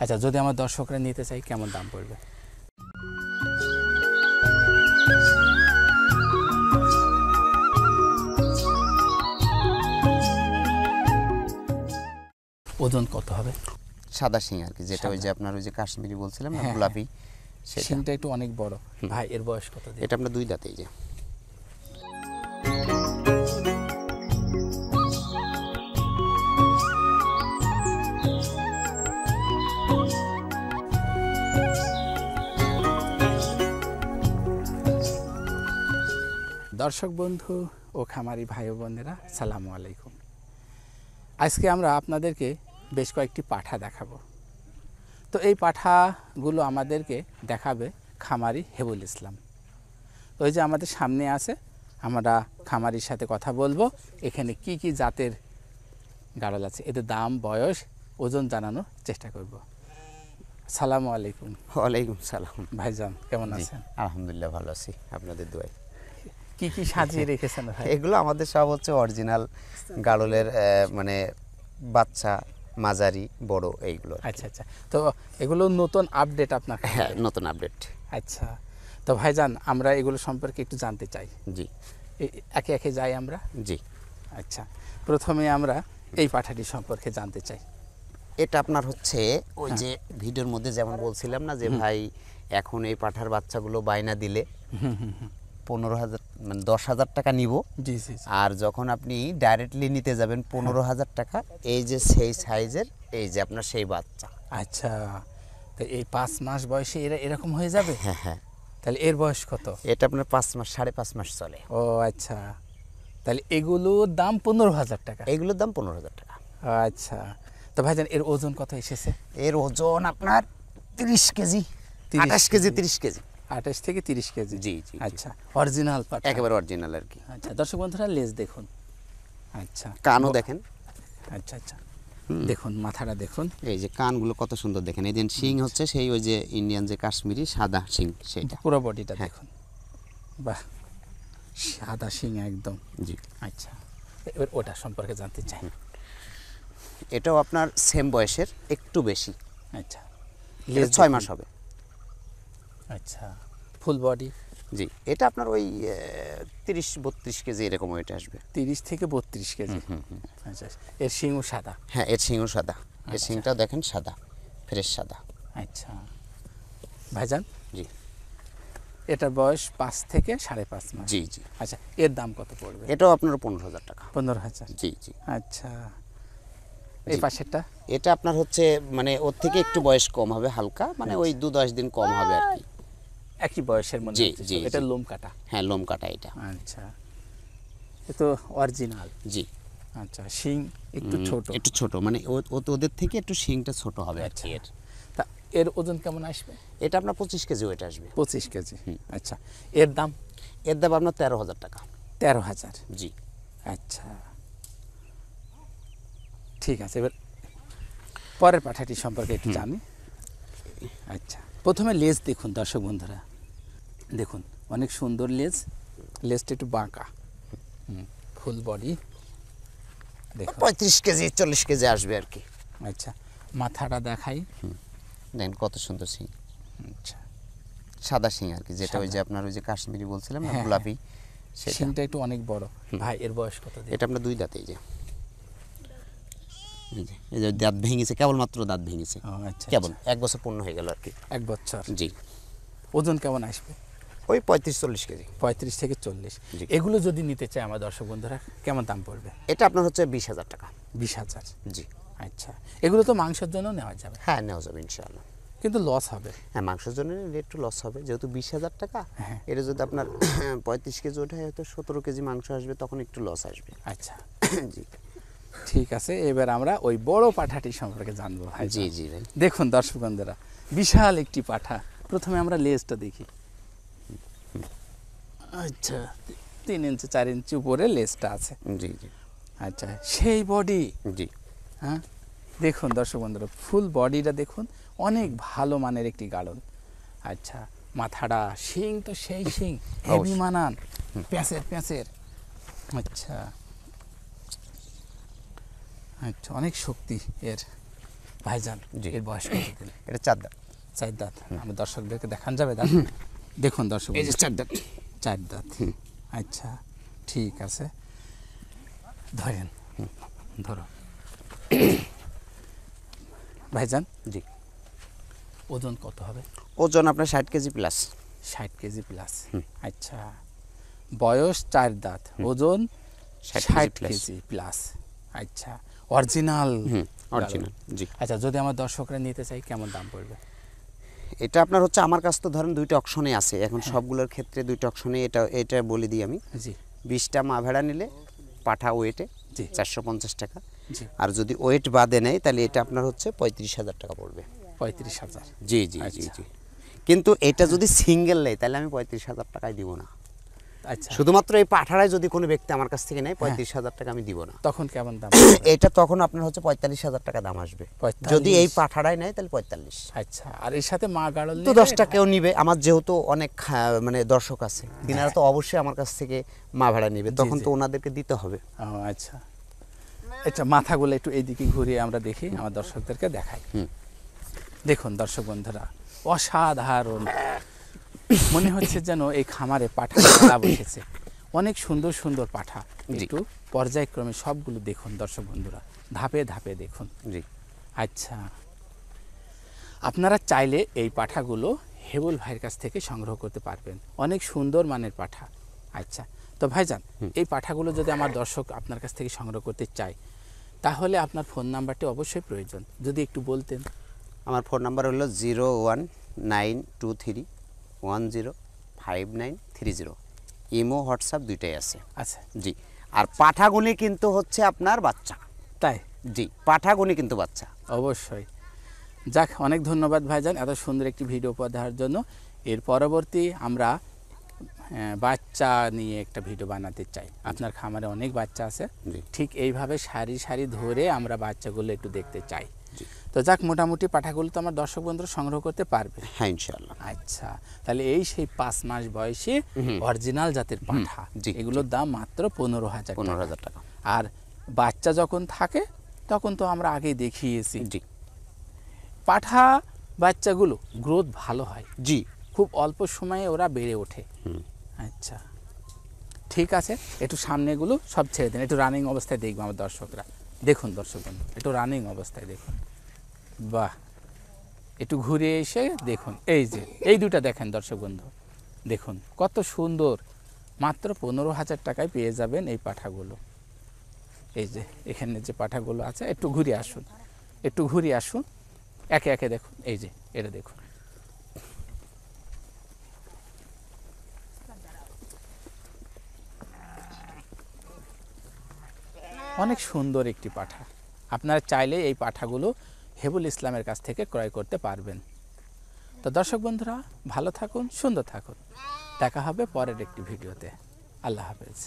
আচ্ছা, যদি আমার দর্শকরা নিতে চাই কেমন দাম পড়বে? ওজন কত হবে? সাদা শিং আর কি, যেটা ওই যে আপনার ওই যে কাশ্মীরি বলছিলাম না, গোলাপি, শিংটা একটু অনেক বড়। ভাই এর বয়স কত? এটা আপনার 2 দাঁত। এই যে দর্শক বন্ধু ও খামারি ভাই ও বোনেরা, সালামু আলাইকুম। আজকে আমরা আপনাদেরকে বেশ কয়েকটি পাঠা দেখাবো। তো এই পাঠাগুলো আমাদেরকে দেখাবে খামারি হেবুল ইসলাম। ওই যে আমাদের সামনে আছে, আমরা খামারির সাথে কথা বলবো এখানে কি কি জাতের গাড়ল আছে, এদের দাম, বয়স, ওজন জানানোর চেষ্টা করব। সালামু আলাইকুম। ওয়ালাইকুম সালাম। ভাইজান কেমন আছেন? আলহামদুলিল্লাহ ভালো আছি, আপনাদের দোয়ায়। কি কি সাজিয়ে রেখেছেন ভাই? এগুলো আমাদের সব হচ্ছে অরিজিনাল গাড়লের, মানে বাচ্চা, মাঝারি, বড়, এইগুলো। আচ্ছা আচ্ছা, তো এগুলো নতুন আপডেট আপনার? হ্যাঁ, নতুন আপডেট। আচ্ছা, তো ভাইজান আমরা এগুলো সম্পর্কে একটু জানতে চাই। জি, একে একে যাই আমরা। জি। আচ্ছা, প্রথমে আমরা এই পাঠাটি সম্পর্কে জানতে চাই। এটা আপনার হচ্ছে ওই যে ভিডিওর মধ্যে যেমন বলছিলাম না যে ভাই এখন এই পাঠার বাচ্চাগুলো বায়না দিলে 15,000 মানে 10,000 টাকা নিব। জি জি। আর যখন আপনি ডাইরেক্টলি নিতে যাবেন 15,000 টাকা, এই যে সেই সাইজের, এই যে আপনার সেই বাচ্চা। আচ্ছা, তো এই 5 মাস বয়সে এরা এরকম হয়ে যাবে? হ্যাঁ হ্যাঁ। তাহলে এর বয়স কত? এটা আপনার 5 মাস, 5.5 মাস চলে। ও আচ্ছা, তাহলে এগুলোর দাম 15,000 টাকা? এগুলোর দাম 15,000 টাকা। আচ্ছা, তো ভাইজান এর ওজন কত এসেছে? এর ওজন আপনার 30 কেজি, 28 কেজি, 30 কেজি, 28 থেকে 30 কেজি। জি জি। আচ্ছা, অরিজিনাল পাঠা? একেবারে অরিজিনাল আর কি। আচ্ছা, দর্শক বন্ধুরা লেজ দেখুন। আচ্ছা, কানও দেখেন। আচ্ছা আচ্ছা, দেখুন মাথাটা দেখুন, এই যে কানগুলো কত সুন্দর দেখেন। এই যে শিং হচ্ছে সেই ওই যে ইন্ডিয়ান যে কাশ্মীরি সাদা শিং, সেটা। পুরো বডিটা দেখুন, বাহ, সাদা শিং একদম। জি। আচ্ছা, এবার ওটা সম্পর্কে জানতে চাই। এটাও আপনার সেম বয়সের, একটু বেশি। আচ্ছা, 6 মাস হবে। আচ্ছা, ফুল বডি? জি, এটা আপনার ওই 30-32 কেজি এরকম ওয়েট আসবে। 30 থেকে 32 কেজি। আচ্ছা, এর শিংও সাদা? হ্যাঁ, এর শিংও সাদা। এর শিংটাও দেখেন সাদা, ফ্রেশ সাদা। আচ্ছা ভাইজান, জি, এটার বয়স 5 থেকে 5.5 মাস। জি জি। আচ্ছা, এর দাম কত পড়বে? এটাও আপনার 15,000 টাকা। 15,000? জি জি। আচ্ছা, এই পাশেরটা? এটা আপনার হচ্ছে মানে ওর থেকে একটু বয়স কম হবে হালকা, মানে ওই 2-10 দিন কম হবে আর কি। একই বয়সের মনে জি হচ্ছে। জি। এটা লোম কাটা? হ্যাঁ, লোম কাটা এটা। আচ্ছা, এ তো অরিজিনাল। জি। আচ্ছা, শিং একটু ছোট? একটু ছোট, মানে ওদের থেকে একটু শিংটা ছোট হবে আর কি। এর তা এর ওজন কেমন আসবে? এটা আপনার 25 কেজি ওয়েট আসবে। 25 কেজি। আচ্ছা, এর দাম? এর দাম আপনার 13,000 টাকা। 13,000? জি। আচ্ছা, ঠিক আছে। এবার পরের পাঠাটি সম্পর্কে একটু জানি। আচ্ছা, প্রথমে লেজ দেখুন দর্শক বন্ধুরা, দেখুন অনেক সুন্দর লেজ, লেজটা একটু বাঁকা, ফুল বডি দেখুন। 35 কেজি 40 কেজি আসবে আর কি। আচ্ছা, মাথাটা দেখাই, দেখেন কত সুন্দর শিং। আচ্ছা, সাদা শিং আর কি, যেটা ওই যে আপনার ওই যে কাশ্মীরি বলছিলাম না, গোলাপি, সেটা। শিংটা একটু অনেক বড়। ভাই এর বয়স কত? এটা আপনার 2 দাঁত। এই যে এই যে দাঁত ভেঙেছে, কেবলমাত্র দাঁত ভেঙেছে। আচ্ছা, কেবল 1 বছর পূর্ণ হয়ে গেল আর কি। 1 বছর? জি। ওজন কেমন আসবে? ওই 35-40 কেজি। 35 থেকে 40। এগুলো যদি নিতে চায় আমার দর্শক বন্ধুরা কেমন দাম পড়বে? এটা আপনার হচ্ছে 20,000 টাকা। 20,000? জি। আচ্ছা, এগুলো তো মাংসের জন্য নেওয়া যাবে? হ্যাঁ, নেওয়া যাবে ইনশাআল্লাহ। কিন্তু লস হবে? হ্যাঁ, মাংসের জন্য নিলে একটু লস হবে, যেহেতু 20,000 টাকা। এটা যদি আপনার 35 কেজি ওঠে, হয়তো 17 কেজি মাংস আসবে, তখন একটু লস আসবে। আচ্ছা জি, ঠিক আছে। এবার আমরা ওই বড় পাঠাটি সম্পর্কে জানবো ভাই। জি জি ভাই। দেখুন দর্শক বন্ধুরা, বিশাল একটি পাঠা। প্রথমে আমরা লেজটা দেখি। আচ্ছা, 3 ইঞ্চি 4 ইঞ্চি উপরে লেজটা আছে। জি জি। আচ্ছা, সেই বডি? জি। হ্যাঁ, দেখুন দর্শক বন্ধুরা, ফুল বডিটা দেখুন, অনেক ভালো মানের একটি গাড়ল। আচ্ছা, মাথাটা, শিং তো সেই শিং, হেভি মানান, প্যাঁচের প্যাঁচের। আচ্ছা আচ্ছা, অনেক শক্তি এর। ভাইজান জি। এর বয়স কতদিন? এটা 4 দাঁত। 4 দাঁত। আমার দর্শকদেরকে দেখান যাবে দাঁত? দেখুন দর্শক, এই যে 4 দাঁত। 4 দাঁত। আচ্ছা, ঠিক আছে, ধরেন, ধরো। ভাইজান জি। ওজন কত হবে? ওজন আপনার 60 কেজি প্লাস। 60 KG plus. আচ্ছা, বয়স 4 দাঁত, ওজন 60 কেজি প্লাস। আচ্ছা, অরিজিনাল? অরিজিনাল, জি। আচ্ছা, যদি আমার দর্শকরা নিতে চাই কেমন দাম পড়বে? এটা আপনার হচ্ছে আমার কাছে তো ধরেন 2টা অপশনে আছে এখন, সবগুলোর ক্ষেত্রে 2টা অপশনে এটা বলে দিই আমি। জি। 20টা মা ভেড়া নিলে পাঠা ওয়েটে জি। 450 টাকা। জি। আর যদি ওয়েট বাদে নেয় তাহলে এটা আপনার হচ্ছে 35,000 টাকা পড়বে। 35,000? জি জি জি জি। কিন্তু এটা যদি সিঙ্গেল নেয় তাহলে আমি 35,000 টাকায় দিব না। আচ্ছা, শুধুমাত্র এই পাঠাটাই যদি কোনো ব্যক্তি আমার কাছ থেকে নেয় 35,000 টাকা আমি দিব না। তখন কেমন দাম? এটা তখন আপনার হচ্ছে 45,000 টাকা দাম আসবে। 45? যদি এই পাঠাটাই নেয় তাহলে 45। আচ্ছা, আর এর সাথে মা গাড়ল তো 10টা কেউ নিবে, আমার যেহেতু অনেক মানে দর্শক আছে, তিনারা তো অবশ্যই আমার কাছ থেকে মা ভাড়া নিবে, তখন তো ওনাদেরকে দিতে হবে। ও আচ্ছা। আচ্ছা, মাথাগুলো একটু এইদিকে ঘুরিয়ে আমরা দেখি, আমার দর্শকদেরকে দেখাই। দেখুন দর্শক বন্ধুরা, অসাধারণ, মনে হচ্ছে যেন এই খামারে পাঠা খেলা বসেছে। অনেক সুন্দর সুন্দর পাঠা, একটু পর্যায়ক্রমে সবগুলো দেখুন দর্শক বন্ধুরা, ধাপে ধাপে দেখুন। জি। আচ্ছা, আপনারা চাইলে এই পাঠাগুলো হেবুল ভাইয়ের কাছ থেকে সংগ্রহ করতে পারবেন, অনেক সুন্দর মানের পাঠা। আচ্ছা, তো ভাইজান এই পাঠাগুলো যদি আমার দর্শক আপনার কাছ থেকে সংগ্রহ করতে চায় তাহলে আপনার ফোন নাম্বারটি অবশ্যই প্রয়োজন, যদি একটু বলতেন। আমার ফোন নাম্বার হলো 01923105930। ইমো হোয়াটসঅ্যাপ দুইটাই আছে। আচ্ছা। জি। আর পাঠাগুলি কিন্তু হচ্ছে আপনার বাচ্চা। তাই? জি, পাঠাগুলি কিন্তু বাচ্চা। অবশ্যই। যাক, অনেক ধন্যবাদ ভাইজান এত সুন্দর একটি ভিডিও উপহার দেওয়ার জন্য। এর পরবর্তী আমরা বাচ্চা নিয়ে একটা ভিডিও বানাতে চাই। আপনার খামারে অনেক বাচ্চা আছে, ঠিক এইভাবে সারি সারি ধরে আমরা বাচ্চাগুলো একটু দেখতে চাই। তো যাক, মোটামুটি পাঠাগুলো তো আমার দর্শক বন্ধুরা সংগ্রহ করতে পারবে? হ্যাঁ, ইনশাআল্লাহ। আচ্ছা, তাহলে এই সেই 5 মাস বয়সী অরিজিনাল জাতের পাঠা, এগুলোর দাম মাত্র 15,000 টাকা। আর বাচ্চা যখন থাকে তখন তো আমরা আগেই দেখিয়েছি, জি, পাঠা বাচ্চাগুলো গ্রোথ ভালো হয়, জি, খুব অল্প সময়ে ওরা বেড়ে ওঠে। আচ্ছা, ঠিক আছে, একটু সামনেগুলো সব ছেড়ে দেন, একটু রানিং অবস্থায় দেখবো আমার দর্শকরা। দেখুন দর্শক বন্ধু, একটু রানিং অবস্থায় দেখুন। বাহ, একটু ঘুরে এসে দেখুন, এই যে এই দুটা দেখেন দর্শক বন্ধু, দেখুন কত সুন্দর। মাত্র 15,000 টাকায় পেয়ে যাবেন এই পাঠাগুলো। এই যে এখানে যে পাঠাগুলো আছে, একটু ঘুরে আসুন, একটু ঘুরে আসুন, একে একে দেখুন। এই যে এটা দেখুন, অনেক সুন্দর একটি পাঠা। আপনারা চাইলে এই পাঠাগুলো হেবুল ইসলামের কাছ থেকে ক্রয় করতে পারবেন। তো দর্শক বন্ধুরা, ভালো থাকুন, সুন্দর থাকুন, দেখা হবে পরের একটি ভিডিওতে। আল্লাহ হাফেজ।